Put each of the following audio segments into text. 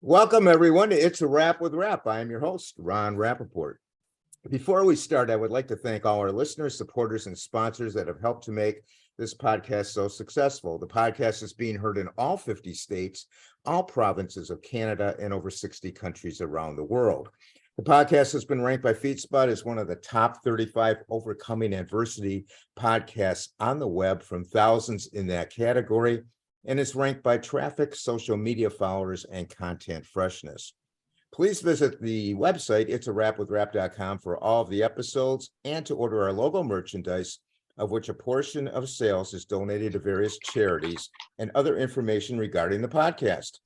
Welcome, everyone, to It's a Wrap with Rap. I am your host, Ron Rappaport. Before we start, I would like to thank all our listeners, supporters, and sponsors that have helped to make this podcast so successful. The podcast is being heard in all 50 states, all provinces of Canada, and over 60 countries around the world. The podcast has been ranked by FeedSpot as one of the top 35 overcoming adversity podcasts on the web from thousands in that category, and is ranked by traffic, social media followers, and content freshness. Please visit the website, itsawrapwithrap.com, for all of the episodes and to order our logo merchandise, of which a portion of sales is donated to various charities, and other information regarding the podcast.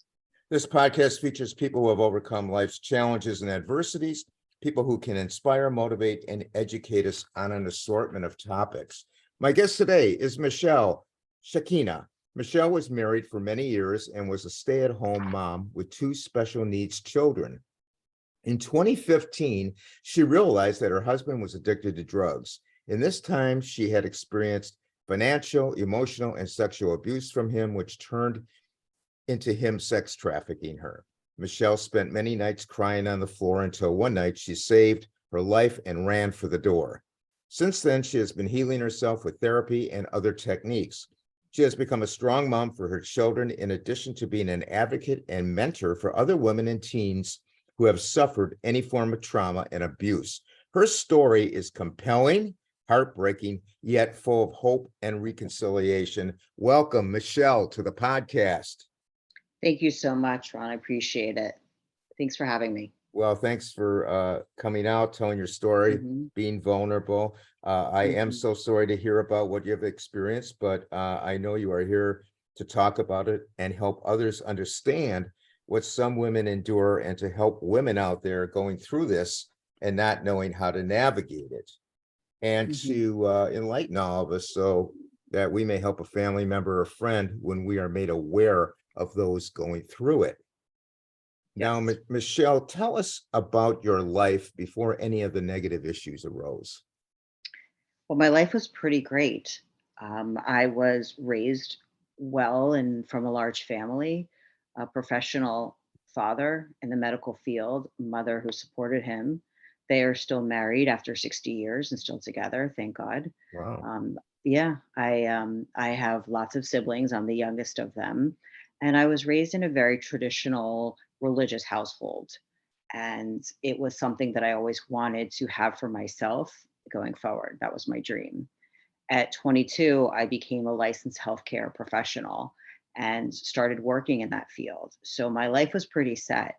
This podcast features people who have overcome life's challenges and adversities, people who can inspire, motivate, and educate us on an assortment of topics. My guest today is Michelle Shekhinah. Michelle was married for many years and was a stay-at-home mom with two special needs children. In 2015, she realized that her husband was addicted to drugs. In this time, she had experienced financial, emotional, and sexual abuse from him, which turned into him sex trafficking her. Michelle spent many nights crying on the floor until one night she saved her life and ran for the door. Since then, she has been healing herself with therapy and other techniques. She has become a strong mom for her children, in addition to being an advocate and mentor for other women and teens who have suffered any form of trauma and abuse. Her story is compelling, heartbreaking, yet full of hope and reconciliation. Welcome, Michelle, to the podcast. Thank you so much, Ron. I appreciate it. Thanks for having me. Well, thanks for coming out, telling your story, hmm being vulnerable. I am hmm so sorry to hear about what you've experienced, but I know you are here to talk about it and help others understand what some women endure, and to help women out there going through this and not knowing how to navigate it, and hmm to enlighten all of us so that we may help a family member or friend when we are made aware of those going through it. Now, Yes. Michelle, tell us about your life before any of the negative issues arose. Well, my life was pretty great. I was raised well and from a large family, a professional father in the medical field, mother who supported him. They are still married after 60 years and still together, thank God. Wow. Yeah, I have lots of siblings. I'm the youngest of them, and I was raised in a very traditional religious household, and it was something that I always wanted to have for myself going forward. That was my dream. At 22, I became a licensed healthcare professional and started working in that field. So my life was pretty set.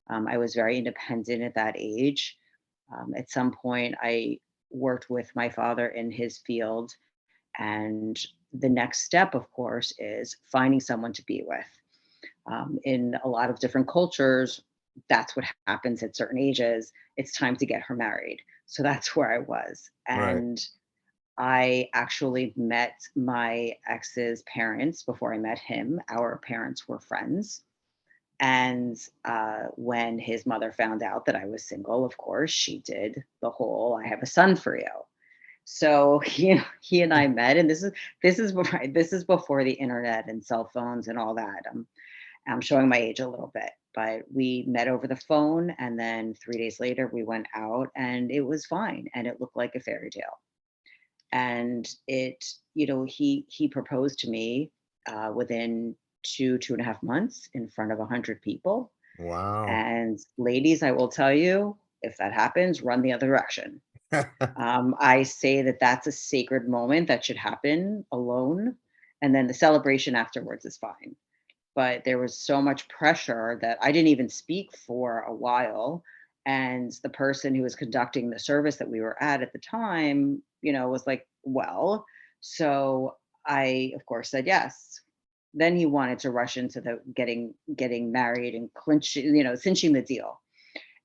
I was very independent at that age. At some point, I worked with my father in his field, and the next step, of course, is finding someone to be with. In a lot of different cultures, that's what happens at certain ages. It's time to get her married. So that's where I was. Right. And I actually met my ex's parents before I met him. Our parents were friends. And when his mother found out that I was single, of course, she did the whole "I have a son for you." So he and I met, and this is before the internet and cell phones and all that. I'm showing my age a little bit, but we met over the phone, and then 3 days later we went out, and it was fine, and it looked like a fairy tale. And he proposed to me within 2.5 months in front of 100 people. Wow. And ladies, I will tell you, if that happens, run the other direction. I say that that's a sacred moment that should happen alone, and then the celebration afterwards is fine. But there was so much pressure that I didn't even speak for a while. And the person who was conducting the service that we were at the time, was like, well, so I, of course, said yes. Then he wanted to rush into the getting married and cinching the deal.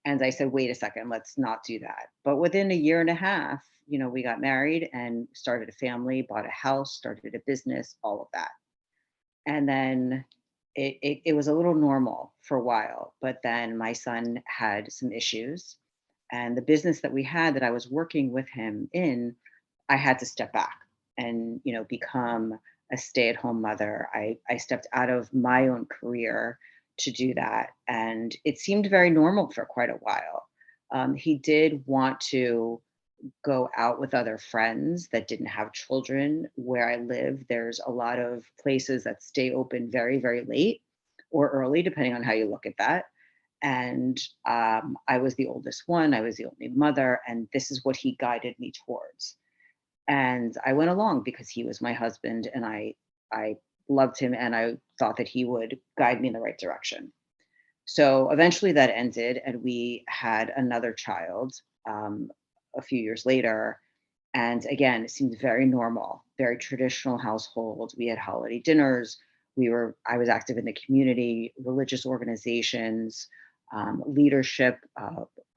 And I said, wait a second, let's not do that. But within a year and a half, we got married and started a family, bought a house, started a business, all of that. And then it was a little normal for a while, but then my son had some issues, and the business that we had that I was working with him in, I had to step back and become a stay-at-home mother. I stepped out of my own career to do that. And it seemed very normal for quite a while. He did want to go out with other friends that didn't have children. Where I live, there's a lot of places that stay open very, very late or early, depending on how you look at that. And I was the oldest one, I was the only mother, and this is what he guided me towards. And I went along because he was my husband and I loved him and I thought that he would guide me in the right direction. So eventually that ended, and we had another child a few years later. And again, it seemed very normal, very traditional household. We had holiday dinners. I was active in the community, religious organizations, leadership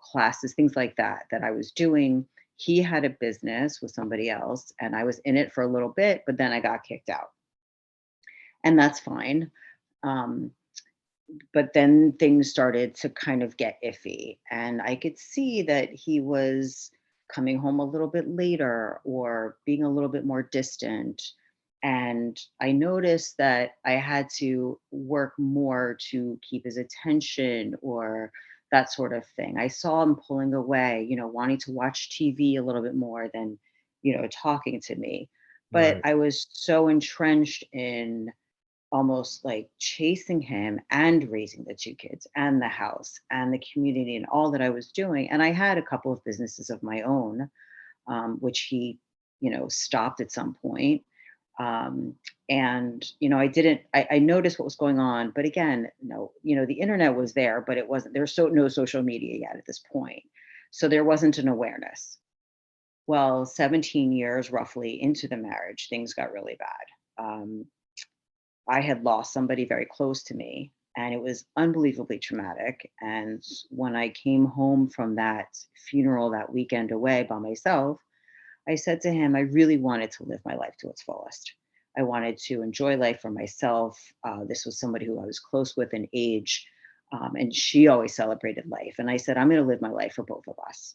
classes, things like that, that I was doing. He had a business with somebody else, and I was in it for a little bit, but then I got kicked out. And that's fine. Um, but then things started to kind of get iffy, and I could see that he was coming home a little bit later or being a little bit more distant. And I noticed that I had to work more to keep his attention or that sort of thing. I saw him pulling away, wanting to watch TV a little bit more than, talking to me. But Right. I was so entrenched in almost like chasing him and raising the two kids and the house and the community and all that I was doing. And I had a couple of businesses of my own, which he, stopped at some point. Um, and I didn't. I noticed what was going on, but again, no, the internet was there, but it wasn't. There's no social media yet at this point, so there wasn't an awareness. Well, 17 years roughly into the marriage, things got really bad. I had lost somebody very close to me, and it was unbelievably traumatic. And when I came home from that funeral that weekend away by myself, I said to him, I really wanted to live my life to its fullest. I wanted to enjoy life for myself. This was somebody who I was close with in age, and she always celebrated life. And I said, I'm going to live my life for both of us.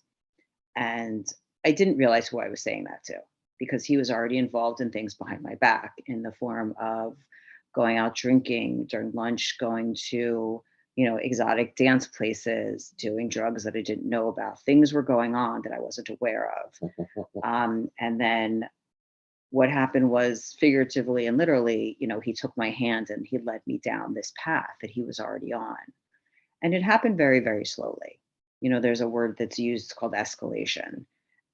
And I didn't realize who I was saying that to, because he was already involved in things behind my back in the form of going out drinking during lunch, going to, exotic dance places, doing drugs that I didn't know about. Things were going on that I wasn't aware of. And then what happened was, figuratively and literally, he took my hand and he led me down this path that he was already on. And it happened very, very slowly. There's a word that's used called escalation.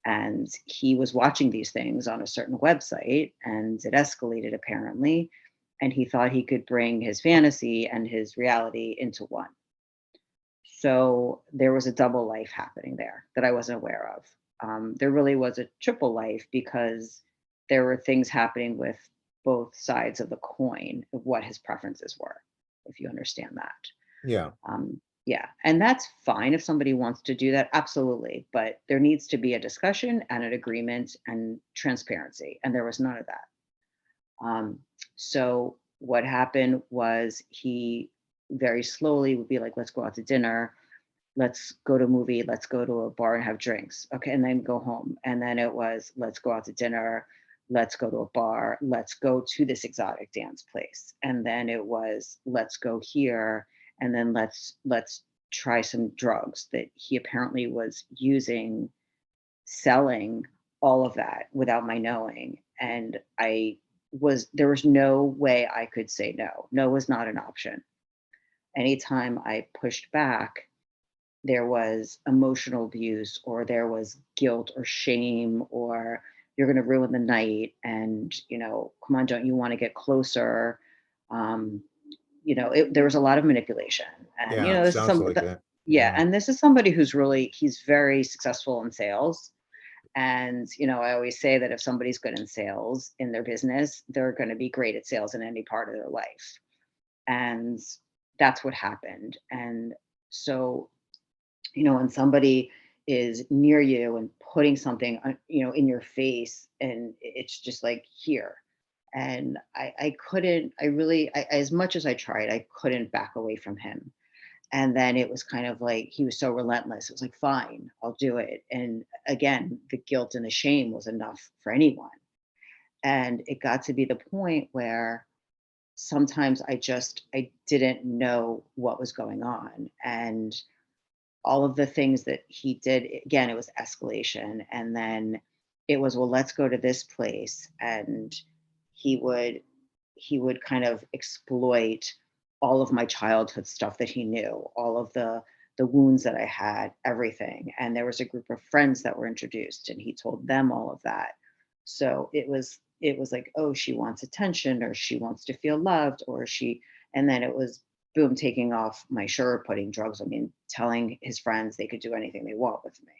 And he was watching these things on a certain website, and it escalated apparently. And he thought he could bring his fantasy and his reality into one. So there was a double life happening there that I wasn't aware of. There really was a triple life, because there were things happening with both sides of the coin of what his preferences were, if you understand that. Yeah. Yeah, and that's fine if somebody wants to do that, absolutely. But there needs to be a discussion and an agreement and transparency, and there was none of that. Um, so what happened was, he very slowly would be like, "Let's go out to dinner. Let's go to a movie. Let's go to a bar and have drinks." Okay, and then go home. And then it was, "Let's go out to dinner. Let's go to a bar. Let's go to this exotic dance place." And then it was, "Let's go here." And then let's try some drugs that he apparently was using, selling, all of that without my knowing. And there was no way I could say no. No was not an option. Anytime I pushed back, there was emotional abuse, or there was guilt or shame, or "You're going to ruin the night," and "Come on, don't you want to get closer?" um, there was a lot of manipulation. And Yeah. this is Sounds like that. yeah, Yeah. and this is somebody he's very successful in sales. And I always say that if somebody's good in sales in their business, they're going to be great at sales in any part of their life. And that's what happened. And so, when somebody is near you and putting something in your face, and it's just like, here. And I couldn't, I really, as much as I tried, I couldn't back away from him. And then it was kind of like, he was so relentless, it was like, "Fine, I'll do it." And again, the guilt and the shame was enough for anyone. And it got to be the point where sometimes I didn't know what was going on. And all of the things that he did, again, it was escalation. And then it was, well, let's go to this place. And he would he would kind of exploit all of my childhood stuff that he knew, all of the wounds that I had, everything. And there was a group of friends that were introduced and he told them all of that. So it was like, oh, she wants attention or she wants to feel loved or she, and then it was boom, taking off my shirt, putting drugs on me, and telling his friends they could do anything they want with me.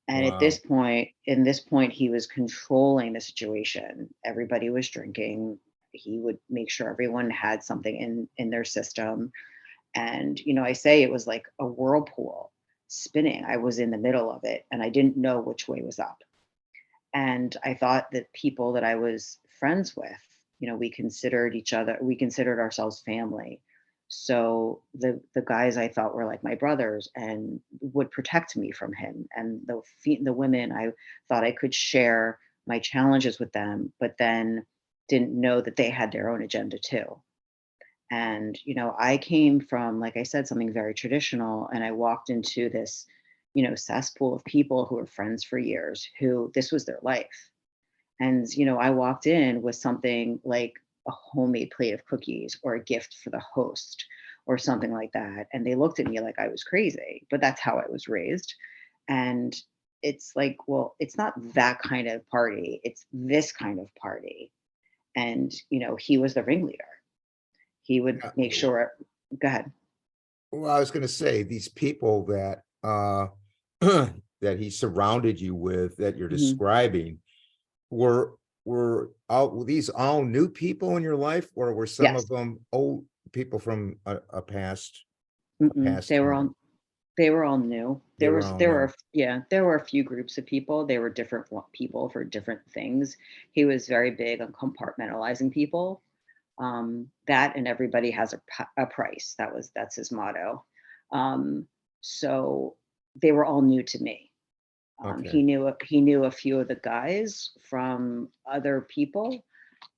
And at this Wow. point, in this point, he was controlling the situation. Everybody was drinking. He would make sure everyone had something in their system. And I say it was like a whirlpool spinning. I was in the middle of it, and I didn't know which way was up. And I thought that people that I was friends with, we considered ourselves family. So the guys I thought were like my brothers and would protect me from him, and the women I thought I could share my challenges with them, but then didn't know that they had their own agenda too. And I came from, like I said, something very traditional, and I walked into this cesspool of people who were friends for years, who this was their life. And I walked in with something like a homemade plate of cookies or a gift for the host or something like that, and they looked at me like I was crazy, but that's how I was raised. And it's like, well, it's not that kind of party, it's this kind of party. And he was the ringleader. He would Yeah. make sure. Go ahead. Well, I was gonna say these people that that he surrounded you with that you're Mhm. describing were were these all new people in your life, or were some Yes. of them old people from a Mm-mm. past time? They were all new. They were all There were new. yeah, there were a few groups of people. They were different people for different things. He was very big on compartmentalizing people. That and everybody has a price. That's his motto. Um, so they were all new to me. Okay. He knew a few of the guys from other people,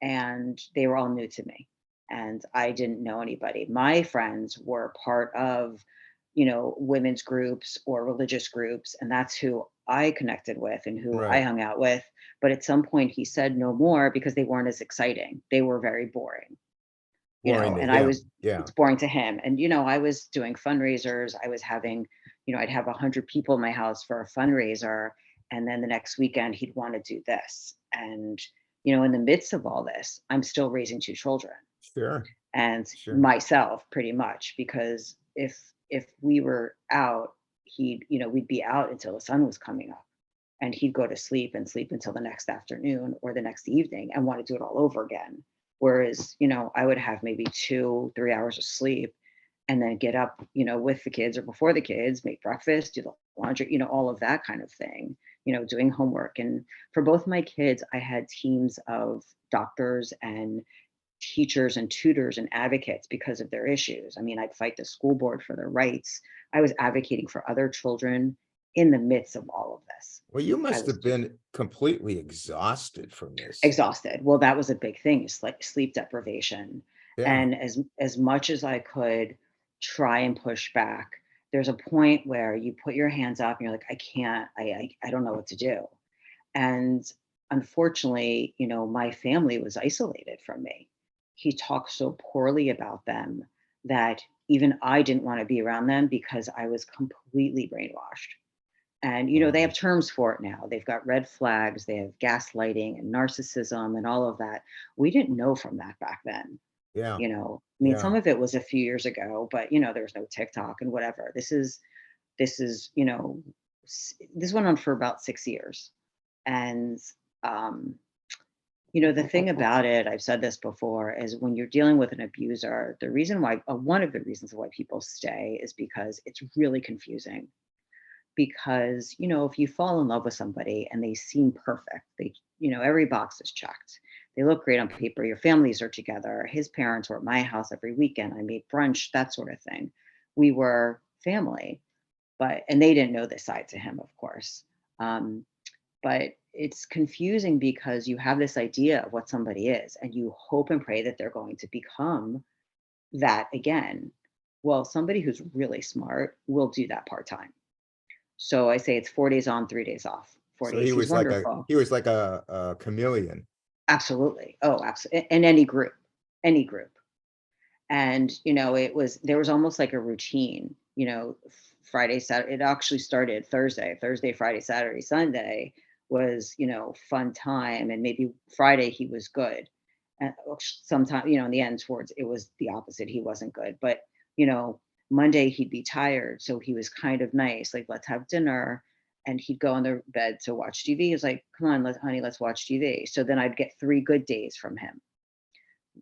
and they were all new to me. And I didn't know anybody. My friends were part of, women's groups or religious groups, and that's who I connected with and who I Right. hung out with. But at some point, he said no more because they weren't as exciting. They were very boring, Boring to and I was, him. Yeah. it's boring to him. And, I was doing fundraisers. I was having, I'd have 100 people in my house for a fundraiser. And then the next weekend, he'd want to do this. And, in the midst of all this, I'm still raising two children Sure. and Sure. myself pretty much because if we were out, we'd be out until the sun was coming up, and he'd go to sleep and sleep until the next afternoon or the next evening and want to do it all over again. Whereas, I would have maybe 2 3 hours of sleep and then get up, with the kids or before the kids, make breakfast, do the laundry, all of that kind of thing, doing homework. And for both my kids, I had teams of doctors and teachers and tutors and advocates because of their issues. I mean, I'd fight the school board for their rights. I was advocating for other children in the midst of all of this. Well, you I must was have been completely exhausted from this. exhausted. Well, that was a big thing, is like sleep deprivation. Yeah. And as much as I could try and push back, there's a point where you put your hands up and you're like, I can't, I don't know what to do. And unfortunately, my family was isolated from me. He talked so poorly about them that even I didn't want to be around them because I was completely brainwashed. And they have Wow. terms for it now. They've got red flags, they have gaslighting and narcissism and all of that. We didn't know from that back then. Yeah. I mean, some Yeah. of it was a few years ago, but there was no TikTok and whatever. This is this went on for about 6 years. And um the thing about it, I've said this before, is when you're dealing with an abuser, the reason why, one of the reasons why people stay is because it's really confusing. Because, if you fall in love with somebody and they seem perfect, every box is checked. They look great on paper. Your families are together. His parents were at my house every weekend. I made brunch, that sort of thing. We were family, and they didn't know this side to him, of course. Um, but it's confusing because you have this idea of what somebody is and you hope and pray that they're going to become that again. Well, somebody who's really smart will do that part-time. So I say it's 4 days on, 3 days off. 4 So days, he's wonderful. he was like a chameleon. Absolutely. Oh, absolutely. In any group, any group. And, there was almost like a routine, Friday, Saturday. It actually started Thursday, Friday, Saturday, Sunday was, fun time. And maybe Friday he was good. And sometimes, in the end towards it was the opposite. He wasn't good. But, you know, Monday he'd be tired. So he was kind of nice, like, let's have dinner. And he'd go on the bed to watch TV. He's like, come on, honey, let's watch TV. So then I'd get 3 good days from him.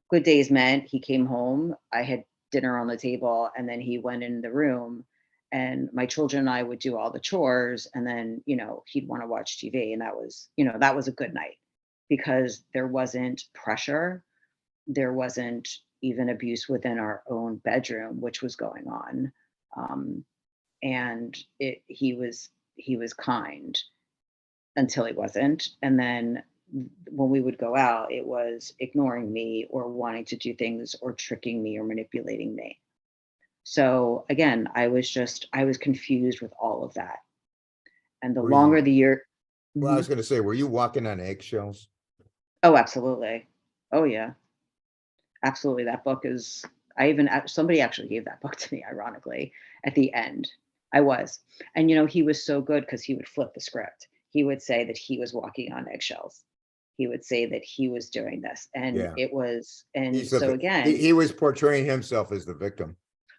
Good days meant he came home, I had dinner on the table, and then he went in the room, and my children and I would do all the chores, and then, he'd wanna watch TV, and that was a good night because there wasn't pressure, there wasn't even abuse within our own bedroom, which was going on, um, and he was kind until he wasn't. And then when we would go out, it was ignoring me or wanting to do things or tricking me or manipulating me. So again, I was confused with all of that. And the Were you, longer the year, well, I was Mhm. going to say, were you walking on eggshells? Oh, absolutely. Oh yeah, absolutely. That book is, somebody actually gave that book to me, ironically, at the end. I was. And he was so good because he would flip the script. He would say that he was walking on eggshells. He would say that he was doing this. And Yeah. it was, and He's a, so again, he was portraying himself as the victim.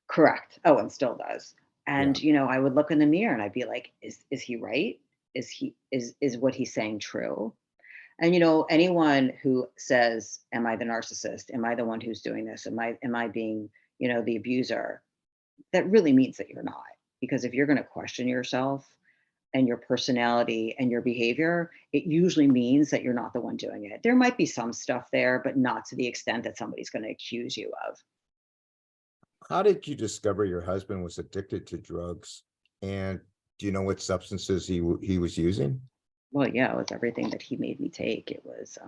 correct. Oh, and still does. Yeah. And I would look in the mirror and I'd be like, is he right? Is what he's saying true? And anyone who says, am I the narcissist? Am I the one who's doing this? Am I being, the abuser? That really means that you're not. Because if you're going to question yourself and your personality and your behavior, it usually means that you're not the one doing it. There might be some stuff there, but not to the extent that somebody's going to accuse you of. How did you discover your husband was addicted to drugs? And do you know what substances he was using? Well, yeah, it was everything that he made me take. It was,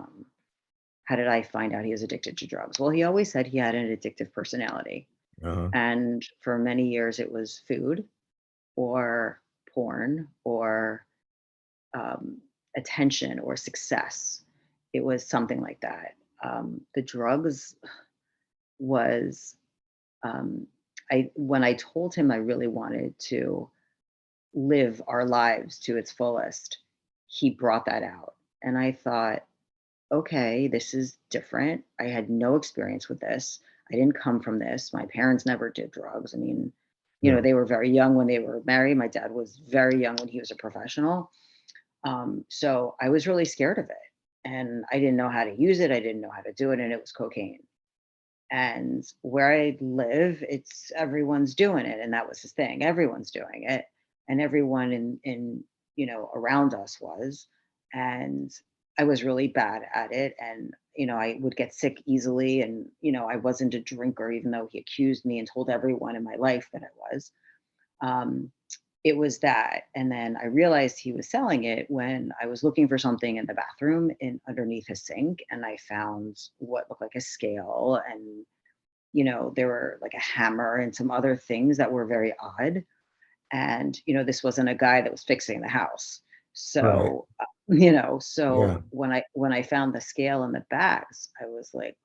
how did I find out he was addicted to drugs? Well, he always said he had an addictive personality. Uh-huh. And for many years, it was food or porn or um, attention or success. It was something like that. The drugs was, um, I when I told him I really wanted to live our lives to its fullest, he brought that out. And I thought, okay, this is different. I had no experience with this. I didn't come from this. My parents never did drugs. I mean, Yeah. they were very young when they were married. My dad was very young when he was a professional. So I was really scared of it. And I didn't know how to use it. I didn't know how to do it. And it was cocaine. And where I live, it's everyone's doing it. And that was his thing. Everyone's doing it. And everyone in around us was. And I was really bad at it. And, I would get sick easily. And, I wasn't a drinker, even though he accused me and told everyone in my life that I was. Um, it was that. And then I realized he was selling it when I was looking for something in the bathroom in underneath his sink. And I found what looked like a scale, and there were like a hammer and some other things that were very odd. And, this wasn't a guy that was fixing the house. Right. So, Yeah. so when I found the scale in the bags, I was like,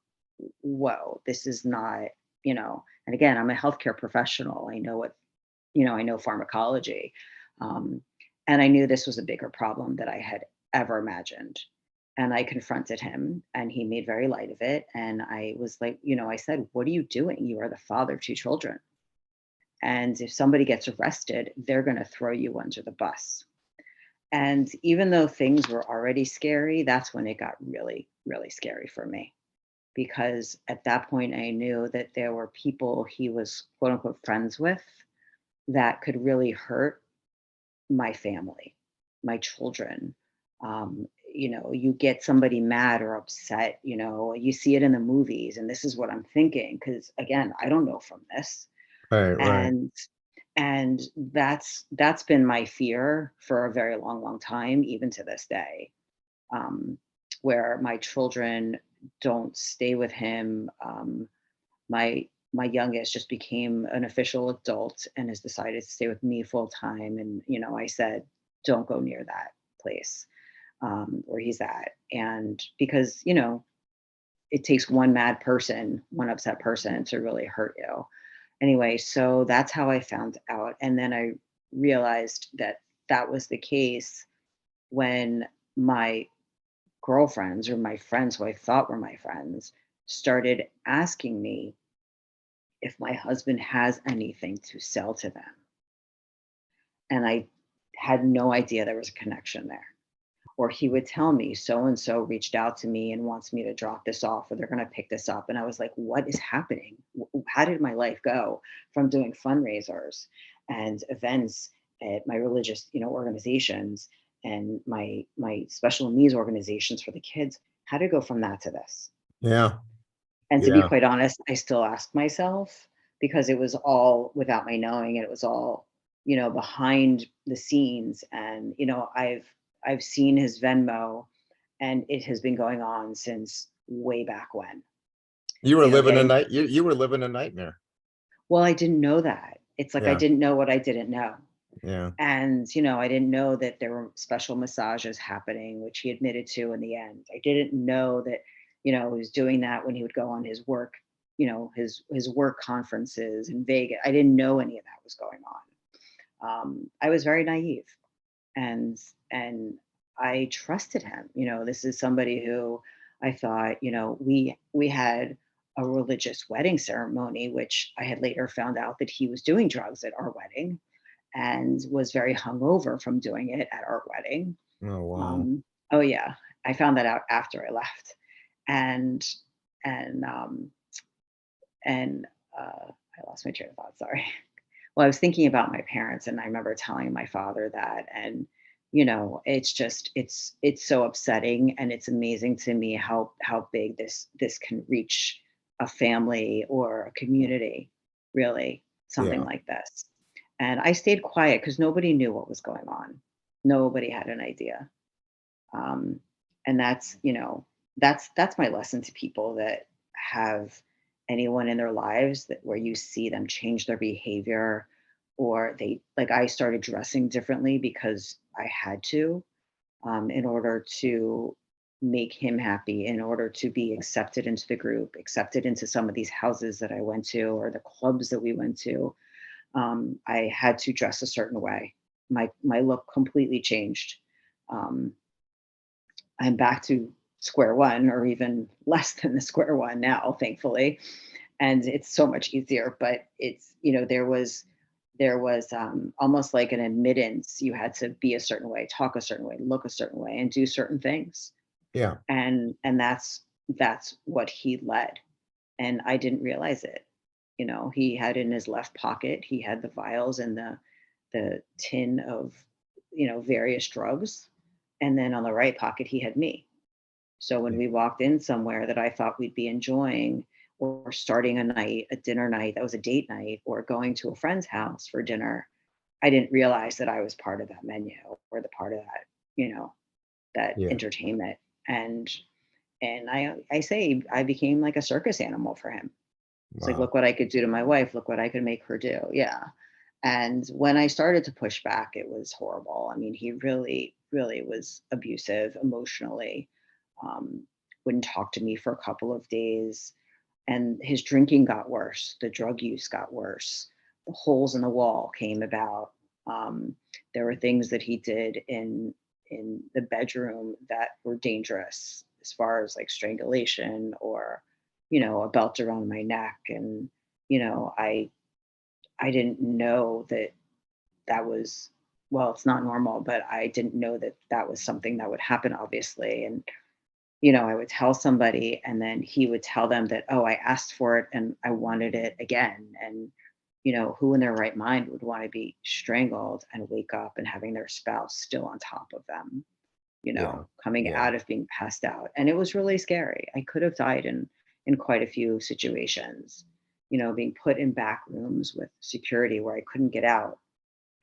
whoa, this is not, and again, I'm a healthcare professional. I know pharmacology. Um, and I knew this was a bigger problem that I had ever imagined. And I confronted him and he made very light of it. And I was like, I said, what are you doing? You are the father of 2 children. And if somebody gets arrested, they're going to throw you under the bus. And even though things were already scary, that's when it got really, really scary for me. Because at that point, I knew that there were people he was quote unquote friends with that could really hurt my family, my children. You get somebody mad or upset, you see it in the movies, and this is what I'm thinking. Because again, I don't know from this. Right. Right. And that's been my fear for a very long, long time, even to this day. where my children don't stay with him. My youngest just became an official adult and has decided to stay with me full time. And I said, don't go near that place where he's at, and because it takes one mad person, one upset person to really hurt you. Anyway, so that's how I found out. And then I realized that that was the case when my girlfriends or my friends who I thought were my friends started asking me if my husband has anything to sell to them. And I had no idea there was a connection there. Or he would tell me, so and so reached out to me and wants me to drop this off, or they're going to pick this up. And I was like, what is happening? How did my life go from doing fundraisers and events at my religious, organizations and my special needs organizations for the kids? How did it go from that to this? Yeah. And to be Yeah. quite honest, I still ask myself because it was all without my knowing, and it was all, behind the scenes. And, I've seen his Venmo, and it has been going on since way back when, You were living a getting, night. You were living a nightmare. well, I didn't know that. It's like I Yeah. didn't know what I didn't know. Yeah. And, I didn't know that there were special massages happening, which he admitted to in the end. I didn't know that, he was doing that when he would go on his work, his work conferences in Vegas. I didn't know any of that was going on. I was very naive, and and I trusted him. This is somebody who I thought, we had a religious wedding ceremony, which I had later found out that he was doing drugs at our wedding and was very hungover from doing it at our wedding. Oh, wow. Um, oh yeah, I found that out after I left, and and um, and I lost my train of thought. Sorry. Well, I was thinking about my parents, and I remember telling my father that, and it's just it's so upsetting, and it's amazing to me how big this can reach a family or a community, really, something Yeah. like this. And I stayed quiet because nobody knew what was going on. Nobody had an idea. um, and that's my lesson to people that have anyone in their lives that where you see them change their behavior, or they, like, I started dressing differently because I had to, in order to make him happy, in order to be accepted into the group, accepted into some of these houses that I went to or the clubs that we went to. I had to dress a certain way. My look completely changed. um, I'm back to square one, or even less than the square one now, thankfully. And it's so much easier. But it's, there was almost like an admittance. You had to be a certain way, talk a certain way, look a certain way, and do certain things. Yeah. And that's what he led. And I didn't realize it. He had in his left pocket, he had the vials and the tin of, various drugs. And then on the right pocket, he had me. So when Yeah. we walked in somewhere that I thought we'd be enjoying, or starting a night, a dinner night that was a date night, or going to a friend's house for dinner, I didn't realize that I was part of that menu, or the part of that, that Yeah. entertainment. And I say I became like a circus animal for him. It's like, Wow. look what I could do to my wife, look what I could make her do. Yeah. And when I started to push back, it was horrible. I mean, he really, really was abusive emotionally. Um, wouldn't talk to me for a couple of days. And his drinking got worse. The drug use got worse. The holes in the wall came about. There were things that he did in the bedroom that were dangerous, as far as like strangulation, or a belt around my neck. And I didn't know that that was, well, it's not normal, but I didn't know that that was something that would happen, obviously. And I would tell somebody, and then he would tell them that, oh, I asked for it and I wanted it again. And who in their right mind would want to be strangled and wake up and having their spouse still on top of them, Yeah. coming Yeah. out of being passed out. And it was really scary. I could have died in quite a few situations, being put in back rooms with security where I couldn't get out.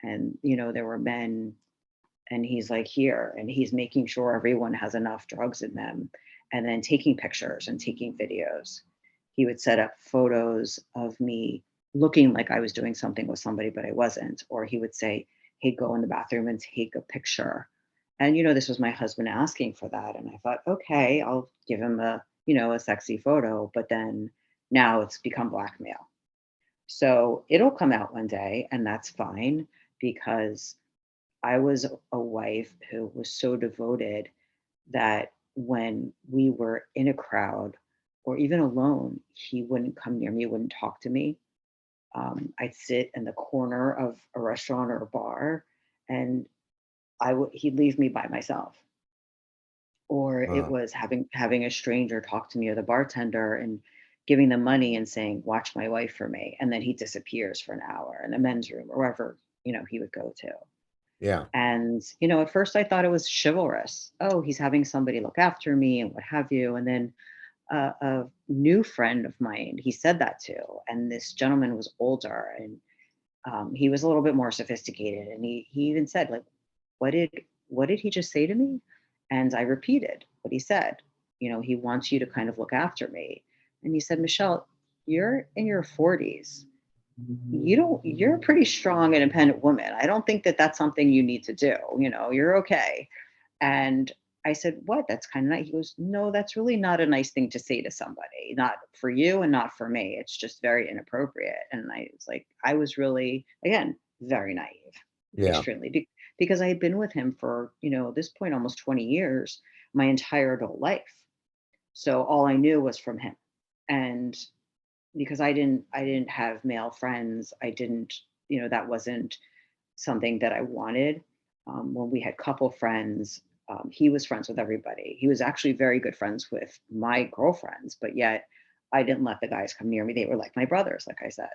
And there were men And he's like, here, and he's making sure everyone has enough drugs in them, and then taking pictures and taking videos. He would set up photos of me looking like I was doing something with somebody, but I wasn't. Or he would say, hey, go in the bathroom and take a picture. And, this was my husband asking for that. And I thought, okay, I'll give him a sexy photo. But then now it's become blackmail. So it'll come out one day, and that's fine, because I was a wife who was so devoted that when we were in a crowd or even alone, he wouldn't come near me, wouldn't talk to me. I'd sit in the corner of a restaurant or a bar, and he'd leave me by myself. Or it Uh, was having a stranger talk to me, or the bartender, and giving them money and saying, "Watch my wife for me," and then he disappears for an hour in the men's room or wherever he would go to. yeah. And, at first I thought it was chivalrous. Oh, he's having somebody look after me and what have you. And then a new friend of mine, he said that to, and this gentleman was older, and he was a little bit more sophisticated. And he even said, like, what did he just say to me? And I repeated what he said. He wants you to kind of look after me. And he said, Michelle, you're in your 40s. You're a pretty strong, independent woman. I don't think that that's something you need to do. You're okay. And I said, what? That's kind of nice. He goes, no, that's really not a nice thing to say to somebody, not for you and not for me. It's just very inappropriate. And I was like, I was really, again, very naive, Yeah. extremely, because I had been with him for, at this point, almost 20 years, my entire adult life. So all I knew was from him. And because I didn't have male friends. I didn't, that wasn't something that I wanted. When we had couple friends, he was friends with everybody. He was actually very good friends with my girlfriends, but yet I didn't let the guys come near me. They were like my brothers, like I said,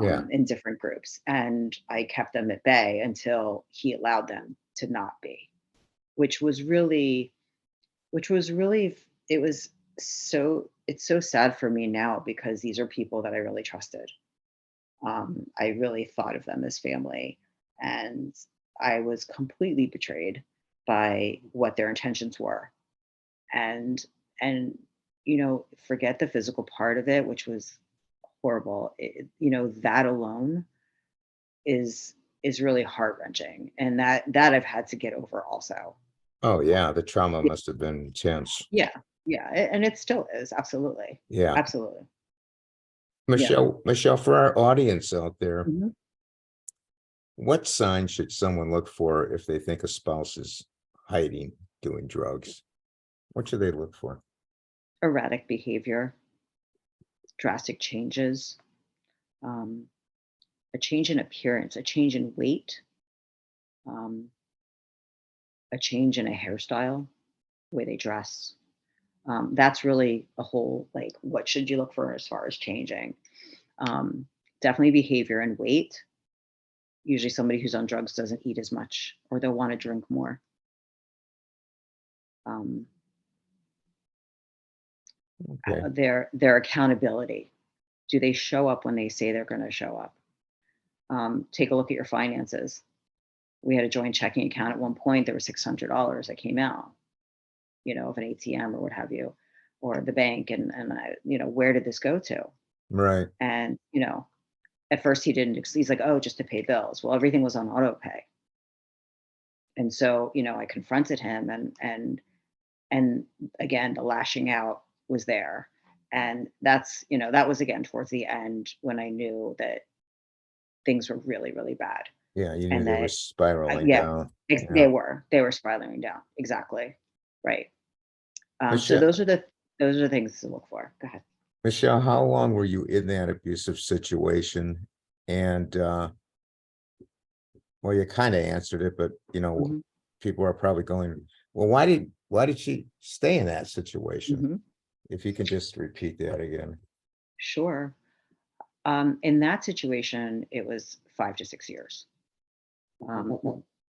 Yeah. in different groups, and I kept them at bay until he allowed them to not be, which was really it was it's so sad for me now, because these are people that I really trusted. I really thought of them as family, and I was completely betrayed by what their intentions were. And forget the physical part of it, which was horrible. That alone is really heart wrenching, and that I've had to get over also. Oh, yeah. The trauma must have been intense. Yeah, yeah, and it still is, absolutely, Yeah. absolutely, yeah. Michelle, for our audience out there, Mhm. what signs should someone look for if they think a spouse is hiding, doing drugs? What should they look for? Erratic behavior, drastic changes, um, a change in appearance, a change in weight, um, a change in a hairstyle, way they dress. That's really a whole, like, what should you look for as far as changing? Um, Definitely behavior and weight. Usually, somebody who's on drugs doesn't eat as much, or they'll want to drink more. Um, Okay. their accountability. Do they show up when they say they're going to show up? Take a look at your finances. We had a joint checking account at one point. There was $600 that came out, of an ATM or what have you, or the bank, and I, where did this go to? Right. And at first he didn't. He's like, oh, just to pay bills. Well, everything was on auto pay, and so I confronted him, and again the lashing out was there, and that was again towards the end when I knew that things were really, really bad, Yeah. You knew and they were that spiraling yeah, down. they Yeah. were spiraling down, exactly, right. So Michelle, those are the things to look for. Go ahead. Michelle, how long were you in that abusive situation? And well, you kind of answered it, but Mhm, people are probably going, well, why did she stay in that situation? mhm. If you could just repeat that again. Sure. In that situation, it was 5 to 6 years.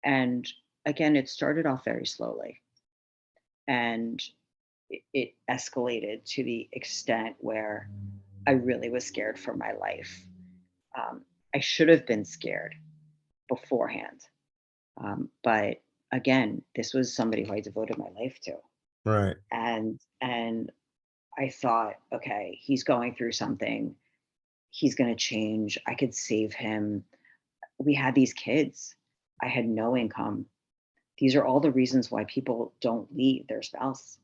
And again, it started off very slowly, and it escalated to the extent where I really was scared for my life. Um, I should have been scared beforehand, but again, this was somebody who I devoted my life to. Right. And I thought, okay, he's going through something. He's going to change. I could save him. We had these kids. I had no income. These are all the reasons why people don't leave their spouse.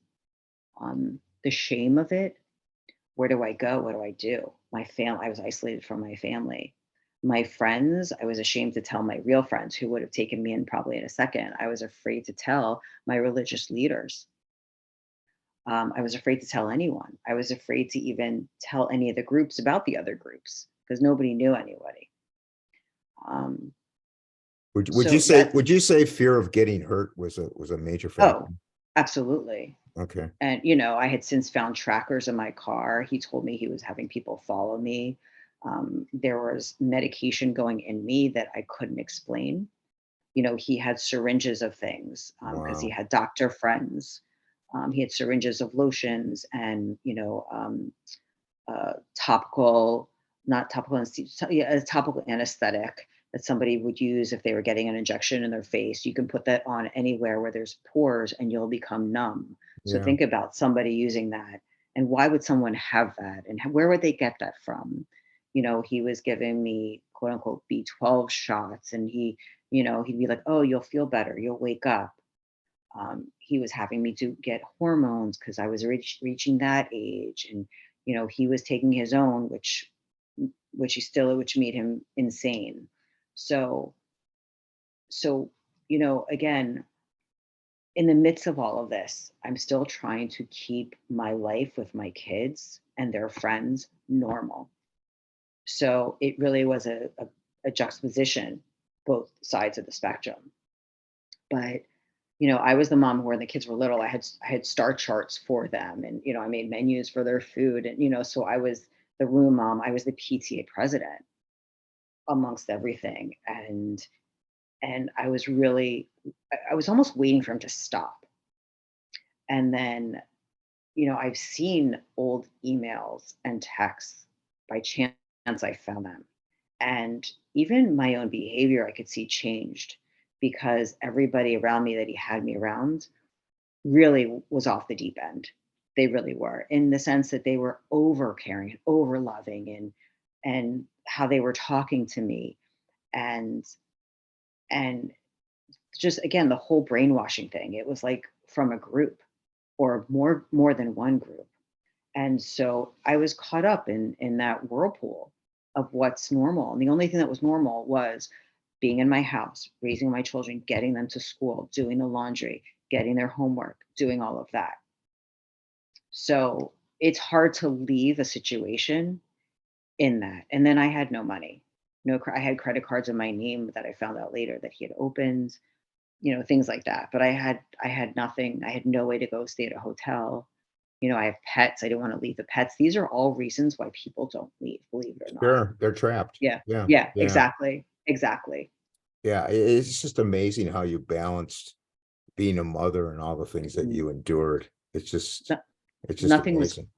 The shame of it. Where do I go? What do I do? My family, I was isolated from my family. My friends, I was ashamed to tell my real friends who would have taken me in probably in a second. I was afraid to tell my religious leaders. I was afraid to tell anyone. I was afraid to even tell any of the groups about the other groups because nobody knew anybody. Um, so that's, Would you say fear of getting hurt was a major factor? oh, absolutely. Okay. And, I had since found trackers in my car. He told me he was having people follow me. There was medication going in me that I couldn't explain. He had syringes of things because he Wow. had doctor friends. He had syringes of lotions and, topical, not topical anesthesia, yeah, a topical anesthetic that somebody would use if they were getting an injection in their face. You can put that on anywhere where there's pores and you'll become numb. So Yeah. think about somebody using that. And why would someone have that? And where would they get that from? He was giving me quote unquote B12 shots, and he'd be like, oh, you'll feel better. You'll wake up. He was having me to get hormones because I was reaching that age, and he was taking his own, which made him insane. So, again, in the midst of all of this, I'm still trying to keep my life with my kids and their friends normal. So it really was a juxtaposition, both sides of the spectrum. But I was the mom who, when the kids were little, I had star charts for them, and I made menus for their food, and so I was the room mom. I was the PTA president amongst everything, and I was really, I was almost waiting for him to stop. And then I've seen old emails and texts. By chance, I found them, and even my own behavior I could see changed because everybody around me that he had me around really was off the deep end. They really were, in the sense that they were over caring and over loving, and how they were talking to me, and and just again the whole brainwashing thing. It was like from a group or more than one group. And so I was caught up in that whirlpool of what's normal. And the only thing that was normal was being in my house, raising my children, getting them to school, doing the laundry, getting their homework, doing all of that. So it's hard to leave a situation in that. And then I had no money. No, I had credit cards in my name that I found out later that he had opened, things like that. But I had nothing. I had no way to go stay at a hotel. I have pets. I didn't want to leave the pets. These are all reasons why people don't leave, believe it or not. Sure. They're trapped. Yeah. Yeah. Yeah, Yeah. exactly. Exactly. Yeah. It's just amazing how you balanced being a mother and all the things that Mm. you endured. No, It's just nothing was amazing.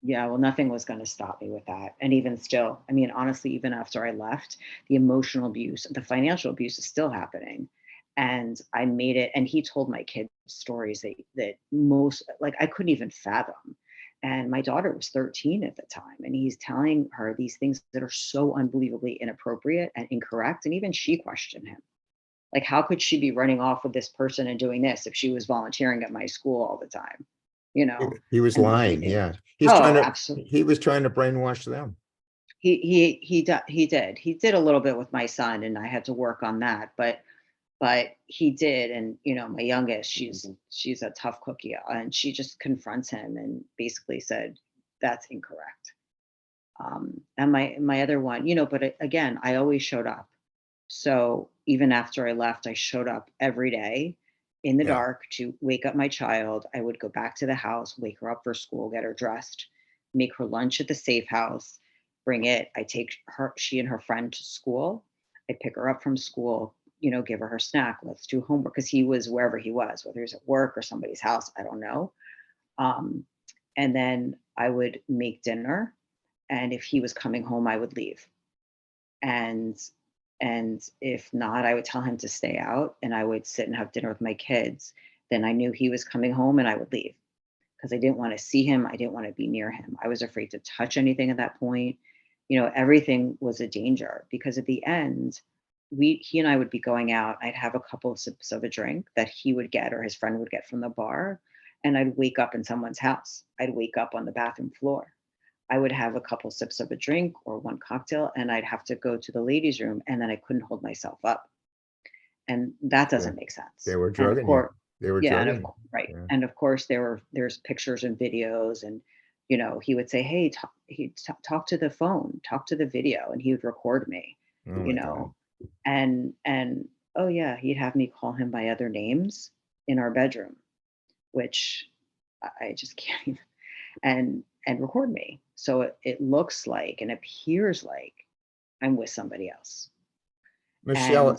Yeah, well, nothing was going to stop me with that. And even still, I mean, honestly, even after I left, the emotional abuse, the financial abuse is still happening. And I made it. And he told my kids stories that most, like, I couldn't even fathom. And my daughter was 13 at the time. And he's telling her these things that are so unbelievably inappropriate and incorrect. And even she questioned him. Like, how could she be running off with this person and doing this if she was volunteering at my school all the time? You know, He was and lying. Yeah. oh, absolutely. He was trying to brainwash them. He did a little bit with my son, and I had to work on that, but he did. And my youngest, she's a tough cookie, and she just confronts him and basically said, "That's incorrect." And my other one, but again, I always showed up. So even after I left, I showed up every day in the Yeah. dark to wake up my child. I would go back to the house, wake her up for school, get her dressed, make her lunch at the safe house, bring it. I take she and her friend to school. I pick her up from school, give her snack. Let's do homework because he was wherever he was, whether he was at work or somebody's house, I don't know. Um, and then I would make dinner. And if he was coming home, I would leave. And And if not, I would tell him to stay out and I would sit and have dinner with my kids. Then I knew he was coming home and I would leave because I didn't want to see him. I didn't want to be near him. I was afraid to touch anything at that point. Everything was a danger because at the end, he and I would be going out. I'd have a couple of sips of a drink that he would get or his friend would get from the bar, and I'd wake up in someone's house. I'd wake up on the bathroom floor. I would have a couple sips of a drink or one cocktail, and I'd have to go to the ladies' room, and then I couldn't hold myself up, and that Yeah. doesn't make They sense. were And of drugging you. course, They were yeah, drugging you. right, Yeah. and of course there's pictures and videos, and he would say, "Hey, talk to the phone, talk to the video," and he would record me, Oh you my God. know, and oh yeah, he'd have me call him by other names in our bedroom, which I just can't even, and record me. So it looks like and appears like I'm with somebody else. And Michelle,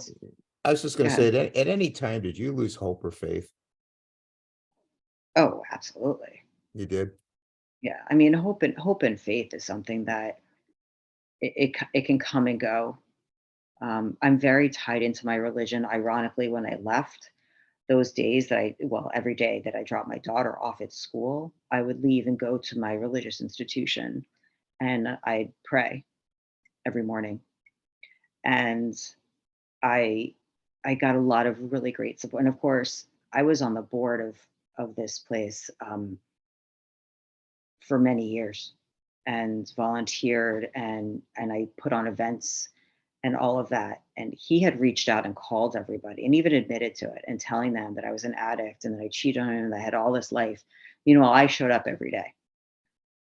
I was just going to yeah, say that at any time, did you lose hope or faith? oh, absolutely. You did? Yeah. I mean, hope and faith is something that it can come and go. I'm very tied into my religion. Ironically, when I left, those days every day that I dropped my daughter off at school, I would leave and go to my religious institution and I'd pray every morning. And I I got a lot of really great support. And of course, I was on the board of this place for many years and volunteered and I put on events and all of that. And he had reached out and called everybody and even admitted to it and telling them that I was an addict and that I cheated on him and I had all this life. I showed up every day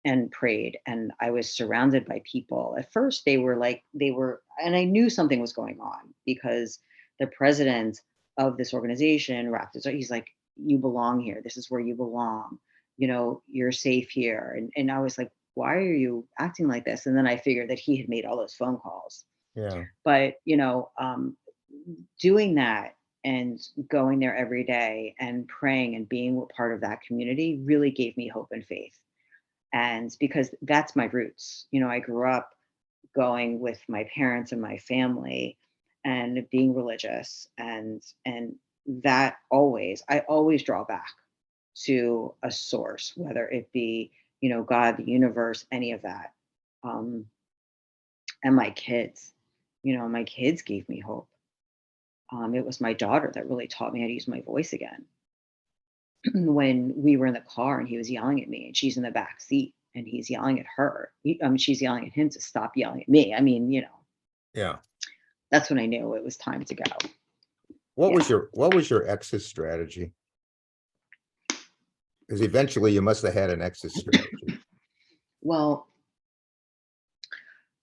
and prayed and I was surrounded by people. At first and I knew something was going on because the president of this organization wrapped his he's like, "You belong here. This is where you belong. You're safe here." And I was like, "Why are you acting like this?" And then I figured that he had made all those phone calls. Yeah. But doing that and going there every day and praying and being a part of that community really gave me hope and faith. And because that's my roots. I grew up going with my parents and my family and being religious and that I always draw back to a source, whether it be, God, the universe, any of that. Um, and my kids gave me hope. It was my daughter that really taught me how to use my voice again. When we were in the car and he was yelling at me and she's in the back seat and he's yelling at her. She's yelling at him to stop yelling at me. I mean, Yeah. that's when I knew it was time to go. What was Yeah. your exit strategy? Because eventually you must have had an exit strategy. Well,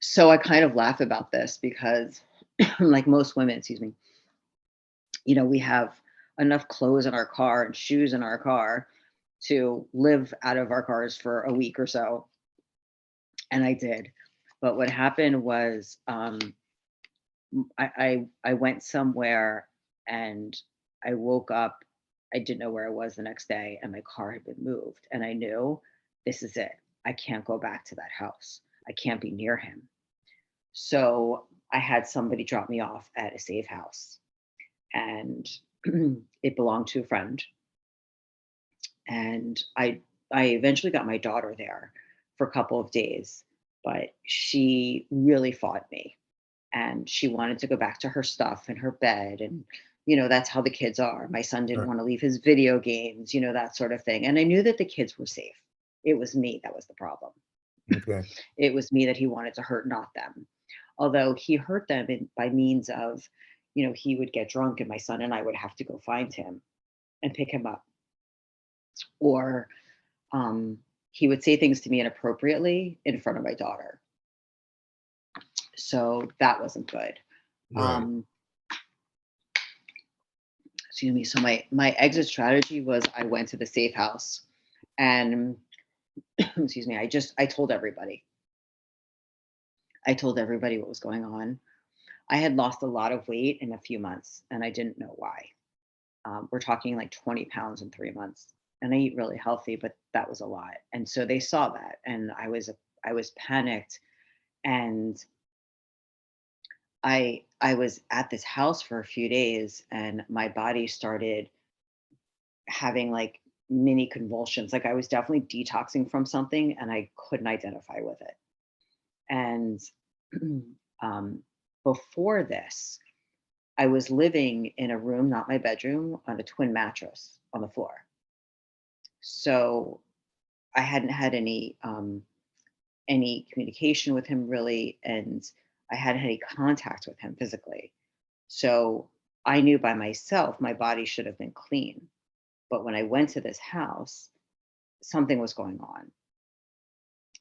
so I kind of laugh about this because, like most women, excuse me, we have enough clothes in our car and shoes in our car to live out of our cars for a week or so. And I did. But what happened was I went somewhere and I woke up. I didn't know where I was the next day, and my car had been moved. And I knew this is it. I can't go back to that house. I can't be near him. So I had somebody drop me off at a safe house, and it belonged to a friend. And I eventually got my daughter there for a couple of days, but she really fought me and she wanted to go back to her stuff and her bed and that's how the kids are. My son didn't Sure. want to leave his video games, that sort of thing. And I knew that the kids were safe. It was me that was the problem. Okay. It was me that he wanted to hurt, not them. Although he hurt them by means of he would get drunk and my son and I would have to go find him and pick him up, or he would say things to me inappropriately in front of my daughter. So that wasn't good. Right. um Excuse me. So my exit strategy was I went to the safe house and excuse me, I told everybody. I told everybody what was going on. I had lost a lot of weight in a few months and I didn't know why. We're talking like 20 pounds in 3 months. And I eat really healthy, but that was a lot. And so they saw that and I was panicked and I was at this house for a few days, and my body started having like mini convulsions. Like I was definitely detoxing from something and I couldn't identify with it. And um, before this, I was living in a room, not my bedroom, on a twin mattress on the floor. So I hadn't had any communication with him really, and I hadn't had any contact with him physically. So I knew by myself my body should have been clean. But when I went to this house, something was going on.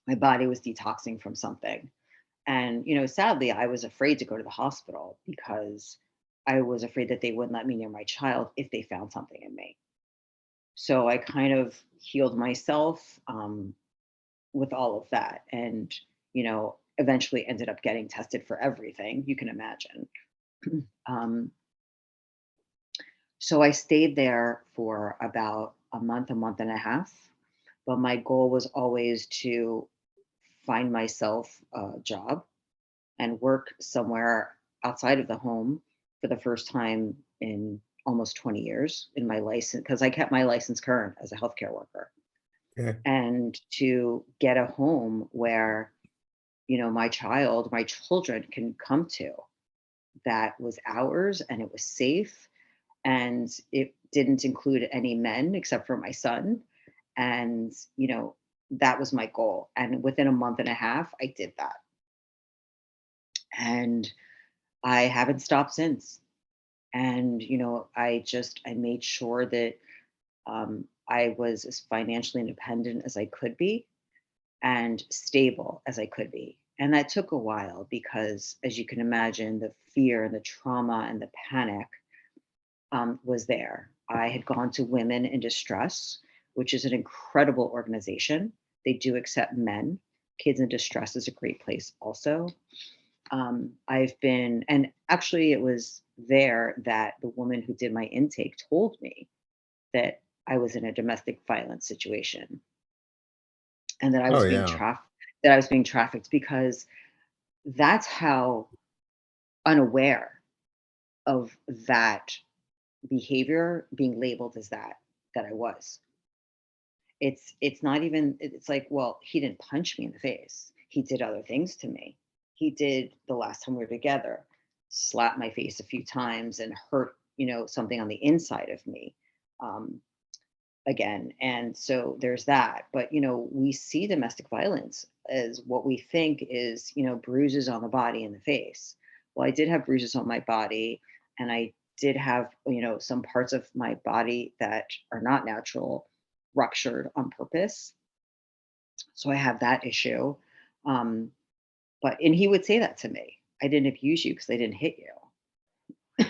My body was detoxing from something. And, sadly, I was afraid to go to the hospital because I was afraid that they wouldn't let me near my child if they found something in me. So I kind of healed myself with all of that. And, eventually ended up getting tested for everything you can imagine. um, so I stayed there for about a month and a half. But my goal was always to find myself a job and work somewhere outside of the home for the first time in almost 20 years in my license, because I kept my license current as a healthcare worker, Okay. and to get a home where my children can come to, that was ours and it was safe, and it didn't include any men except for my son. And that was my goal, and within a month and a half I did that, and I haven't stopped since. And I made sure that I was as financially independent as I could be and stable as I could be. And that took a while because, as you can imagine, the fear and the trauma and the panic was there. I had gone to Women in Distress, which is an incredible organization. They do accept men. Kids in Distress is a great place also. I've been, and actually, it was there that the woman who did my intake told me that I was in a domestic violence situation and that I Oh, was being yeah. trafficked. That I was being trafficked, because that's how unaware of that behavior, being labeled as that I was. It's not even, it's like, well, he didn't punch me in the face. He did other things to me. He did, the last time we were together, slap my face a few times and hurt, something on the inside of me. Um, Again. And so there's that. But we see domestic violence as what we think is, bruises on the body and the face. Well, I did have bruises on my body, and I did have, some parts of my body that are not natural, ruptured on purpose. So I have that issue. um and he would say that to me: I didn't abuse you because I didn't hit you.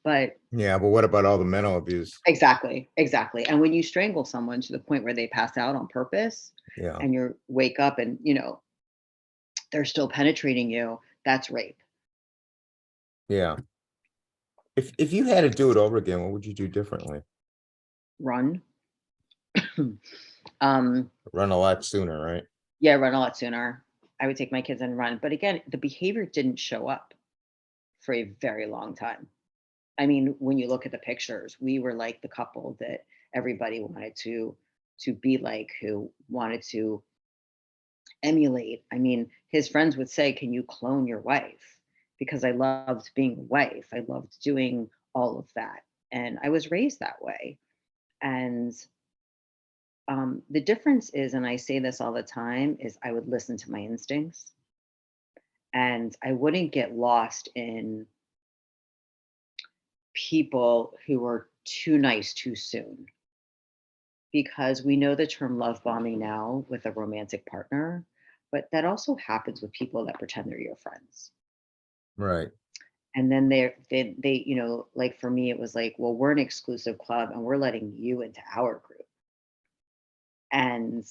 But Yeah, but what about all the mental abuse? exactly, exactly. And when you strangle someone to the point where they pass out on purpose, Yeah, and you wake up and they're still penetrating you, that's rape. yeah. If you had to do it over again, what would you do differently? Run. um Run a lot sooner, right? yeah, run a lot sooner. I would take my kids and run. But again, the behavior didn't show up for a very long time. I mean, when you look at the pictures, we were like the couple that everybody wanted to be like, who wanted to emulate. I mean, his friends would say, "Can you clone your wife?" Because I loved being a wife. I loved doing all of that. And I was raised that way. And the difference is, and I say this all the time, is I would listen to my instincts, and I wouldn't get lost in people who were too nice too soon. Because we know the term love bombing now with a romantic partner, but that also happens with people that pretend they're your friends. Right. And then they like, for me it was like, well, we're an exclusive club and we're letting you into our group. And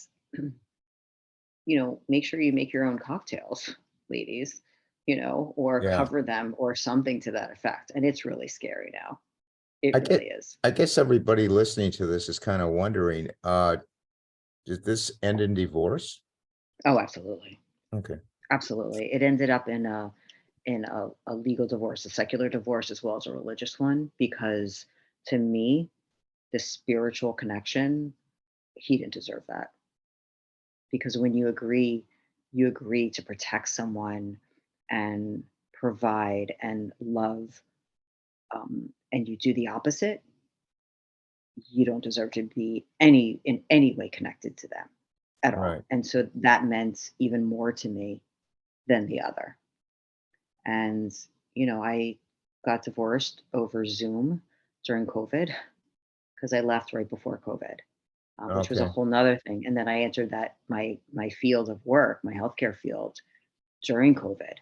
make sure you make your own cocktails, ladies, or Yeah. cover them or something to that effect. And it's really scary now. It I really get is. I guess everybody listening to this is kind of wondering, did this end in divorce? Oh, absolutely. Okay. Absolutely. It ended up in in a legal divorce, a secular divorce, as well as a religious one, because to me, the spiritual connection, he didn't deserve that. Because when you agree to protect someone and provide and love, and you do the opposite, you don't deserve to be in any way connected to them at all. Right. And so that meant even more to me than the other. And, I got divorced over Zoom during COVID because I left right before COVID, which was a Okay. whole nother thing. And then I entered that my field of work, my healthcare field during COVID